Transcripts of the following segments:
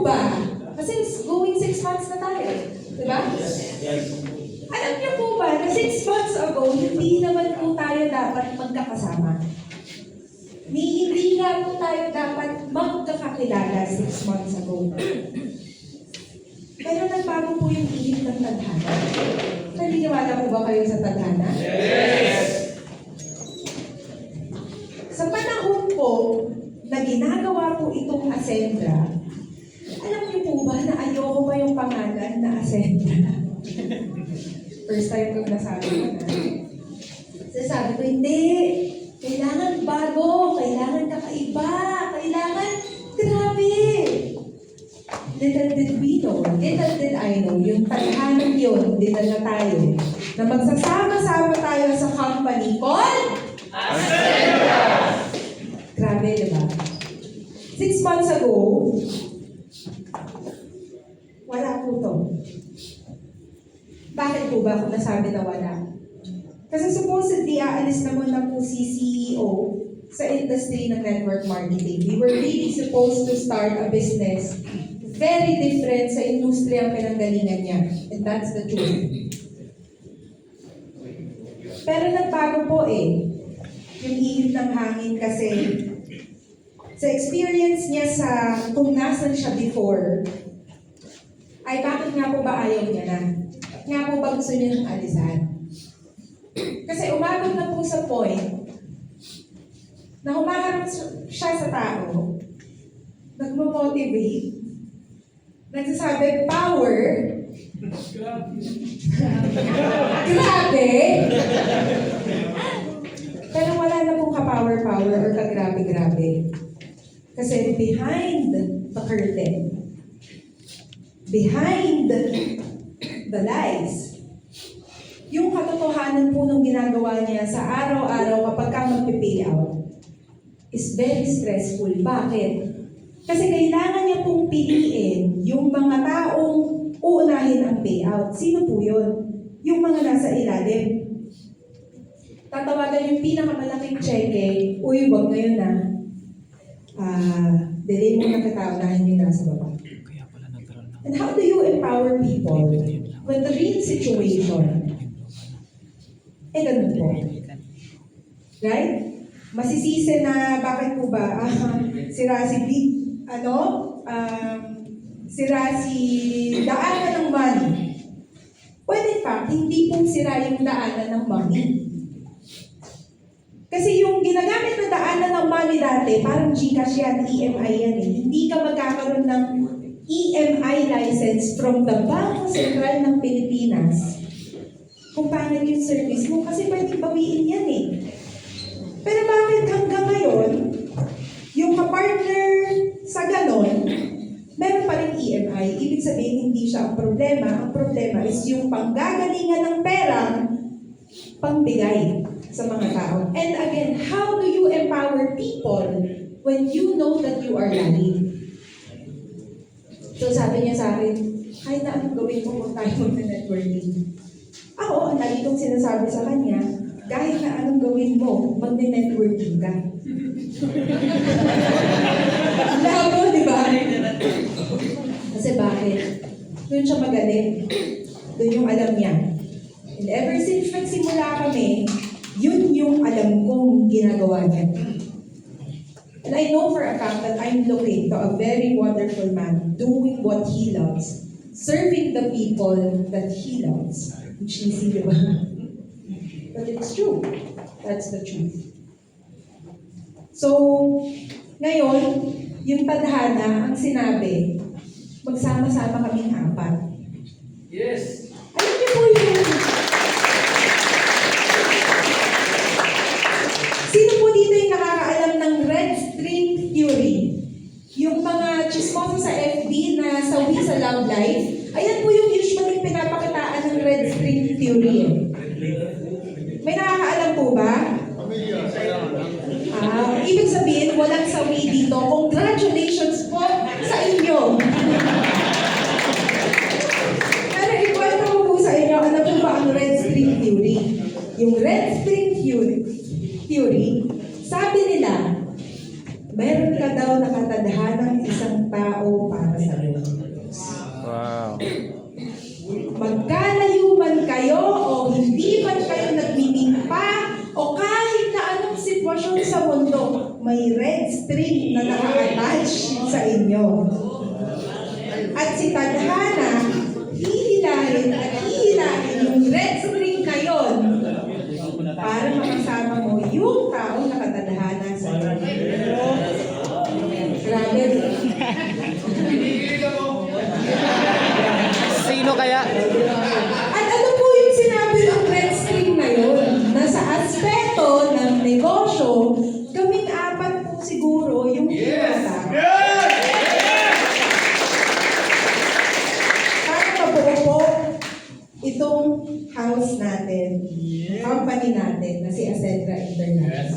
ba? Kasi going 6 months na tayo. Diba? Alam niyo po ba na 6 months ago, hindi naman po tayo dapat magkakasama. Hindi nga po tayo dapat magkakakilala 6 months ago. Pero nagbago po yung ihip ng tadhana. Naniniwala po ba kayo sa tadhana? Yes! Sa panahon po na ginagawa po itong Ascendra, alam niyo po ba na ayoko pa yung pangalan na Ascendra? First time ko nasabi ko na. Sabi ko, hindi. Kailangan bago. Kailangan kakaiba. Kailangan grabe. Little did we know, little did I know, yung tadhanang yun, dinala tayo, na magsasama-sama tayo sa company called Ascendra! Grabe, diba? 6 months ago, wala po to. Bakit po ba kung nasabi na wala? Kasi supposedly, aalis naman na po si CEO sa industry ng network marketing. We were really supposed to start a business very different sa industriya ang pinanggalingan niya. And that's the truth. Pero nagbago po yung ihip ng hangin kasi sa experience niya sa kung nasan siya before, ay bakit nga po ba ayaw niya na? Nga po ba gusto niya ng alisan? Kasi umabot na po sa point na humaharap siya sa tao, nagmo-motivate, nagsasabi, power, grabe, pero wala na pong ka-power-power or ka-grabe-grabe. Kasi behind the curtain, behind the lies, yung katotohanan po ng ginagawa niya sa araw-araw kapag ka mag-pay out is very stressful. Bakit? Kasi kailangan niya pong piliin yung mga taong uunahin ang payout. Sino po yun? Yung mga nasa ilalim. Tatawagan yung pinakamalaking cheque, uy, wag ngayon na. Delay mo na kita, unahin yung nasa baba. And how do you empower people when the real situation ganun po? Right? Masisisi na bakit po ba sira si daanan ng money. Well, in fact, hindi po sira yung daanan ng money. Kasi yung ginagamit na daanan ng money dati, parang GCash yan, EMI yan Hindi ka magkakaroon ng EMI license from the Bangko Sentral ng Pilipinas kung paano yung service mo kasi pwedeng bawiin yan Pero bakit hanggang ngayon, yung kapartner sa ganon, meron pa rin EMI. Ibig sabihin, hindi siya ang problema. Ang problema is yung panggagalingan ng perang pangbigay sa mga tao. And again, how do you empower people when you know that you are lying? So sabi niya sa akin, kahit na anong gawin mo kung tayo mag-networking. Ako, ang lagi kong sinasabi sa kanya, kahit na anong gawin mo, mag-networking ka. Labo, di ba? Kasi bakit? Doon siya magaling. Doon yung alam niya. And ever since nagsimula kami, yun yung alam kong ginagawa niya. And I know for a fact that I'm looking to a very wonderful man doing what he loves, serving the people that he loves. Which is, di ba? But it's true. That's the truth. So, ngayon, yung tadhana, ang sinabi, magsama-sama kaming apat. Yes! Alam niyo po yun? Sino po dito yung nakakaalam ng red string theory? Yung mga chismoso sa FB na sawi sa love life, ayan po yung usually pinapakitaan ng red string theory. May nakakaalam po ba? Ibig sabihin, walang sawi dito. Congratulations po sa inyo. Pero ikwento ko po sa inyo, ano po ba ang red string theory? Yung red string theory, sabi nila, meron ka daw nakatadhanang isang tao para sa iyo. ninyo. At si Tadhana, hihilahin at hihilahin yung red string na yon para makasama mo yung taong nakatadhana sa iyo. Grabe. Sino kaya? At ano po yung sinabi ng red string na yun? Na sa aspeto ng negosyo, kaming apat po siguro yung pinata. Para mabuo po itong house natin, company natin na si Ascendra International.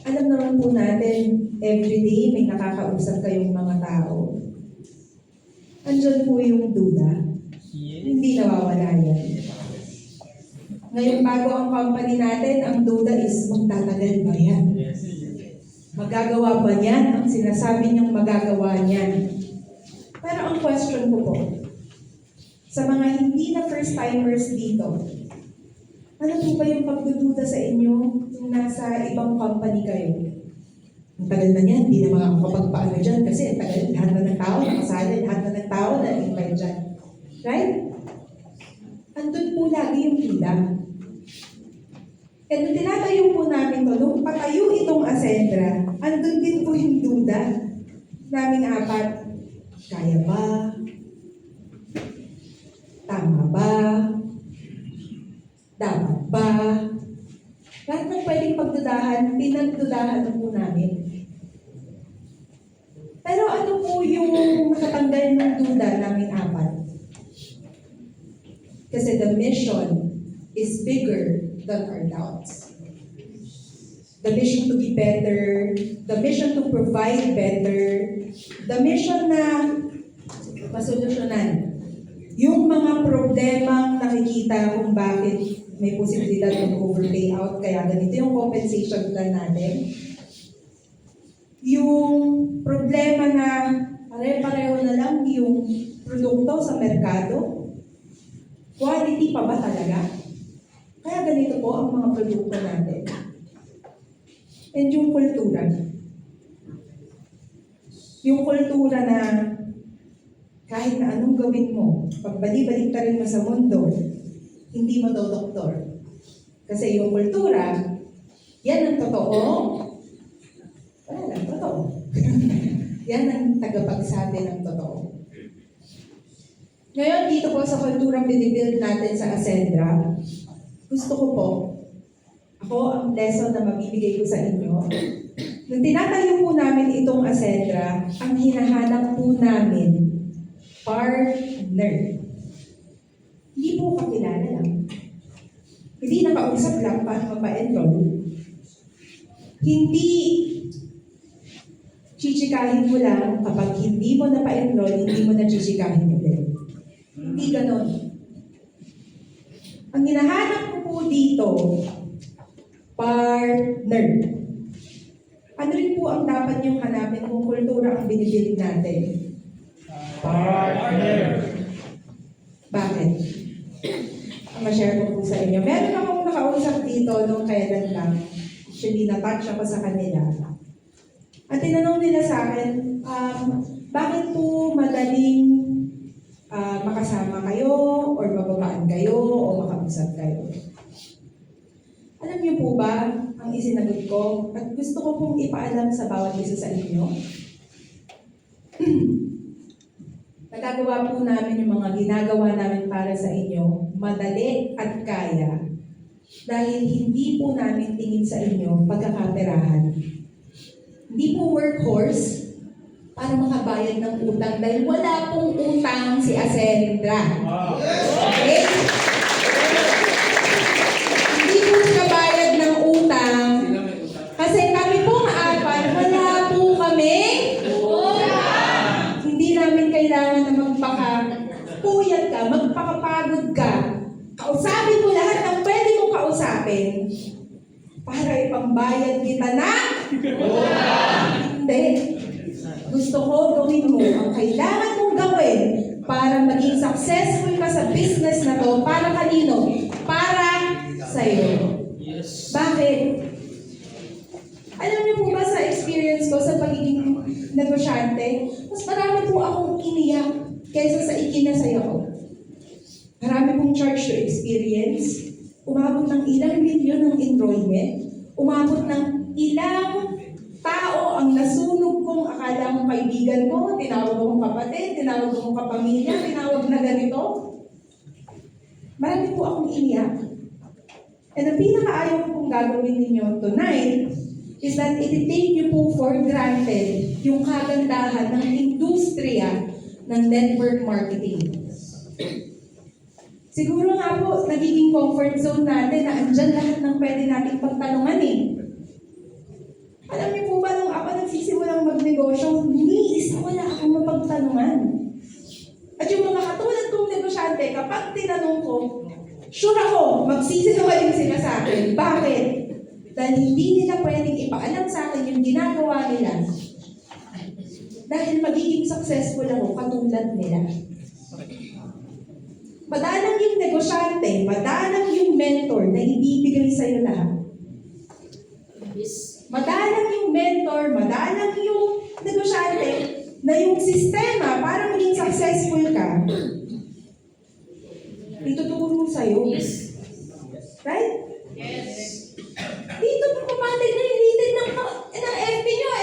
Alam naman po natin, everyday may nakakausap kayong mga tao. Andyan po yung duda. Hindi nawawala yan. Ngayon, bago ang company natin, ang duda is magtatagal ba yan? Magagawa ba niyan ang sinasabi niyang magagawa niyan? Pero ang question ko po, sa mga hindi na first-timers dito, ano po ba yung pagdududa sa inyo kung nasa ibang company kayo? Ang tagal na niyan, hindi na makakapagpaano dyan kasi ang tagal, lahat na ng tao nakasali, lahat na ng tao na-invite dyan. Right? Andun po lagi yung pila. And nung tinatayo po namin to, nung patayo itong Ascendra, andun din po yung duda naming apat. Kaya ba? Tama ba? Dapat ba? Lahat ng pwedeng pagdudahan, pinagdudahan na po namin. Pero ano po yung nakatanggal ng duda namin apat? Kasi the mission is bigger than our doubts. The mission to be better, the mission to provide better, the mission na masolusyonan yung mga problemang nakikita kung bakit may posibilidad ng overpay out, kaya ganito yung compensation plan natin. Yung problema na pare-pareho na lang yung produkto sa merkado, quality pa ba talaga? Kaya ganito po ang mga produkto natin. And yung kultura. Yung kultura na kahit na anong gawin mo, pagbalik-balik ka rin mo sa mundo, hindi mo daw doktor. Kasi yung kultura, yan ang totoo. Wala lang, totoo. Yan ang tagapagsabi ng totoo. Ngayon, dito po sa kulturang binibuild natin sa Ascendra, gusto ko po, ako ang lesson na mabibigay ko sa inyo. Nung tinatayo po namin itong Ascendra, ang hinahanap po namin, partner. Hindi po kakilala lang. Hindi nakausap lang para mapa-enroll. Hindi chichikahin mo lang kapag hindi mo napa-enroll, hindi mo na chichikahin ulit. Hindi ganon. Ang hinahanap ko po dito, partner. Ano rin po ang dapat niyong hanapin kung kultura ang binibuild natin? Partner. Bakit? Ang ma-share ko po sa inyo. Meron akong nakausap dito nung kailan lang. Actually, na-touch ako sa kanila. At tinanong nila sa akin, bakit po madaling makasama kayo or mababaan kayo o makausap kayo? Alam niyo po ba ang isinagot ko? At gusto ko pong ipaalam sa bawat isa sa inyo. Nagagawa po namin yung mga ginagawa namin para sa inyo, madali at kaya, dahil hindi po namin tingin sa inyo pagkakaperahan. Hindi po workhorse para makabayad ng utang dahil wala pong utang si Ascendra. Okay? Hindi po nakabayad ng utang kasi kami pong apat, wala po kami utang. Hindi namin kailangan na magpakapuyat ka, magpakapagod ka. Kausapin mo lahat ng pwede mong kausapin para ipambayad kita na hindi. Gusto ko gawin mo ang kailangan mong gawin para maging successful ka sa business na to. Para kanino? Para sa'yo. Yes. Bakit? Alam niyo po ba sa experience ko sa pagiging negosyante, mas marami po akong iniyak kaysa sa ikinasaya ko. Marami pong charge to experience. Umabot ng ilang milyon ng enrollment. Umabot ng ilang tao ang nasunog kong akala mong kaibigan ko, tinawag mong kapatid, tinawag mong kapamilya, tinawag na ganito. Marami po akong iniyak. And ang pinakaayaw ko pong gagawin ninyo tonight is that iti-take niyo po for granted yung kagandahan ng industriya ng network marketing. Siguro nga po, nagiging comfort zone natin na andyan lahat ng pwede nating pagtanungan eh. Alam niyo po ba, nung ako nagsisimulang magnegosyo, wala akong mapagtanungan. At yung mga katulad kong negosyante, kapag tinanong ko, sure ako, magsisinungaling sila sa akin. Bakit? Dahil hindi nila pwedeng ipaalam sa akin yung ginagawa nila. Dahil magiging successful ako katulad nila. Madalang yung negosyante, madalang yung mentor na ibibigay sa'yo lahat. Madalang yung mentor, madalang yung negosyante na yung sistema para maging successful ka, ituturo sa'yo. Right? Dito po kapatid na related ng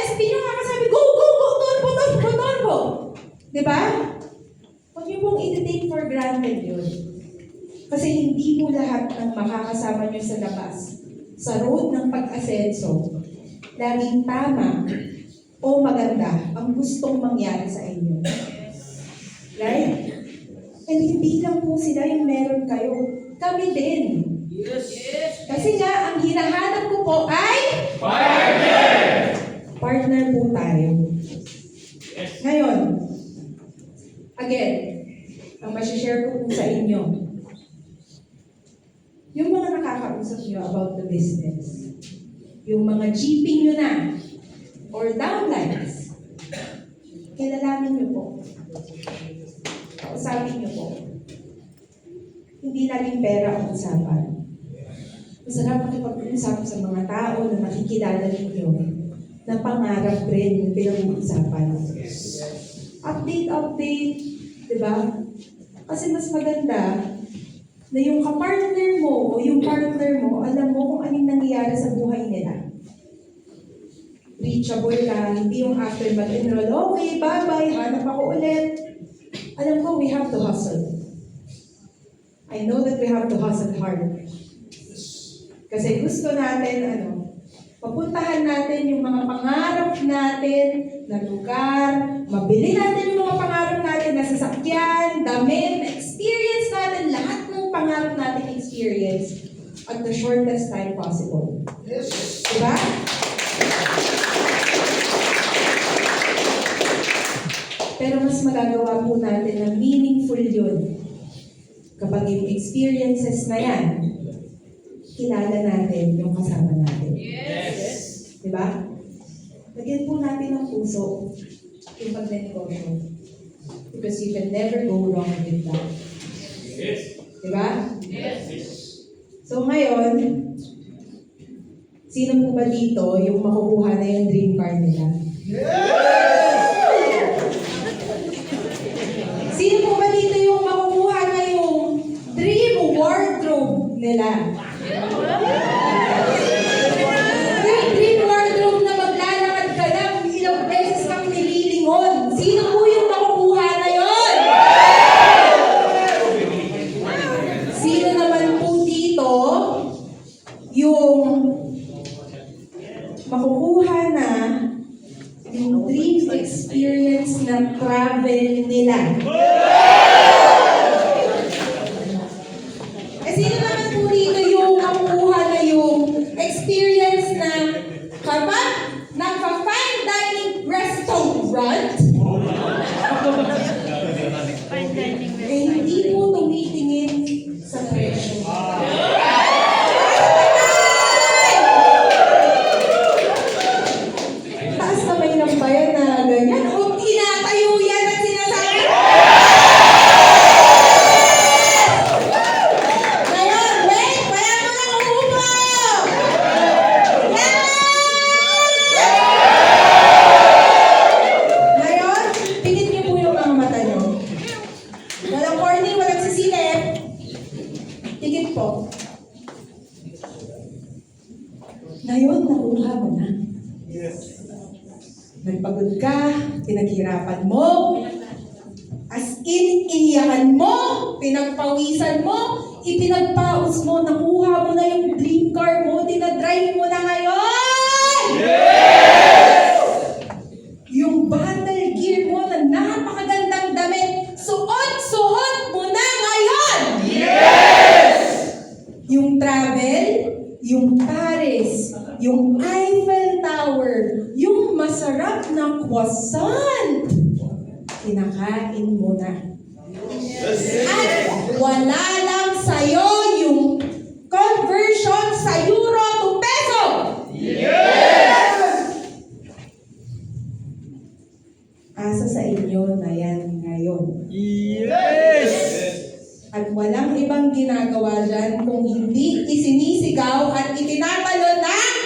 FP nyo, kakasabi, go, turbo. Diba? Huwag niyo pong iti-take for granted yun. Kasi hindi po lahat ng makakasama niyo sa labas, sa road ng pag-asenso, laging tama o maganda ang gustong mangyari sa inyo. Right? And hindi lang po sila yung meron kayo. Kami din. Kasi nga, ang hinahanap ko po ay partner po tayo. Ngayon, again, ang masishare ko po sa inyo, yung mga nakakausap nyo about the business, yung mga GP nyo na, or downlines, kilalanin nyo po. Kausapin nyo po. Hindi laging pera ang usapan. Masarap makipag-usap sa mga tao na nakikilala ninyo na pangarap rin yung pinag-uusapan. Update, di ba? Kasi mas maganda na yung kapartner mo o yung partner mo, alam mo kung anong nangyayari sa buhay nila. Reachable ka, hindi yung after mag-enroll, okay, bye-bye, hanap ako ulit. Alam ko, we have to hustle. I know that we have to hustle hard. Kasi gusto natin, mapuntahan natin yung mga pangarap natin na lugar, mabili natin yung mga pangarap natin na sasakyan, damit, experience natin lahat ng pangarap natin experience at the shortest time possible. Yes. Diba? Pero mas magagawa po natin na meaningful yun kapag yung experiences na yan, kilala natin yung kasama natin. Yes. Diba? Lagyan po natin ng puso yung pagnenegosyo. Because you can never go wrong with that. Yes. Diba? Yes. So ngayon, sino po ba dito yung makukuha na yung dream car nila? Sino po ba dito yung makukuha na yung dream wardrobe nila? Yung dream wardrobe na maglalakad ka lang, ilang beses kang nililingon. Sino po yung makukuha na yun? Sino naman po dito yung makukuha na yung dream experience na travel nila? Sino naman po dito yung makukuha na yung experience na kapag nagpa-fine dining restaurant, hindi po tumitingin sa presyo. Taas kamay ng bayan na ganyan. O tinatayo yan at sinasabi, Nagpagod ka, pinaghirapan mo, as in, iniyakan mo, pinagpawisan mo, ipinagpaus mo, nakuha mo na yung dream car mo, dinadrive mo na ngayon! Yung battle gear mo na napakagandang damit, suot mo na ngayon! Yung travel, yung Paris, yung Eiffel Tower, yung masarap na croissant, kinakain mo na. At wala lang sa'yo yung conversion sa euro to peso. Asa sa inyo na yan ngayon. At walang ibang ginagawa dyan kung hindi isinisigaw at itinatalon ng